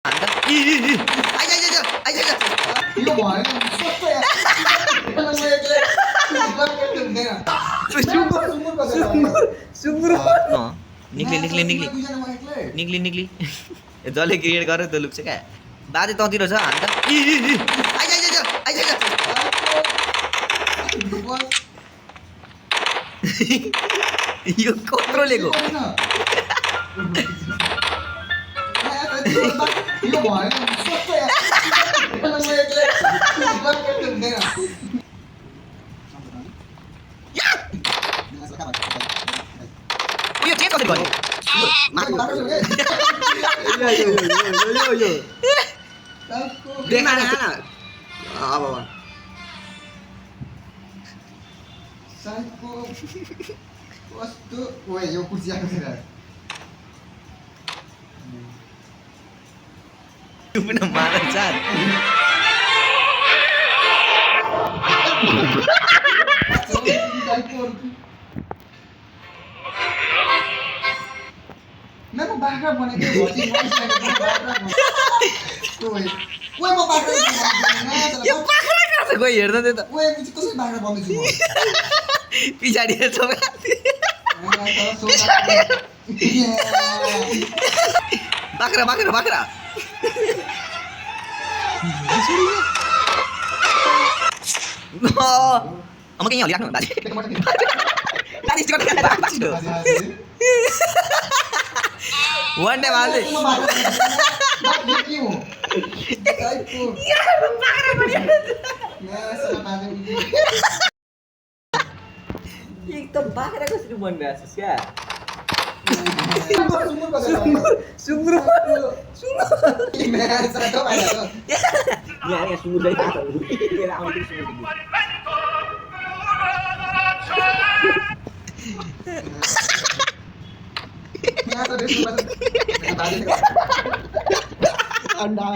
अन्त यो भएन सस्तो यार म एक्लै निक्ली निक्ली जसले क्रिएट गर्यो त्यो लुक्छ क्या बाजे तँतिर छ अन्त यो कत्रो लिएको यो भएन सस्तो यार म एक्लै यो चेक कसरी गर्ने देखा अब साइडको कस्तो ओए यो कुर्सी आएको छैन त्यो पनि मार चार मैं वो बाहर बने के बहुत ही मस्त लगे ओए ओए म बाहर यो बाख्रा कहाँ छ कोही हेर्न दे त ओए मुझे कसरी बाहर बन्दै छु पछाडि छ बाख्रा बाख्रा बाख्रा अब कहीँ हलिराख्नु बाजे वान टाइम हाल्दै एकदम बाख्रा कसरी बनिरहेको छ क्या सुँगुर अंडा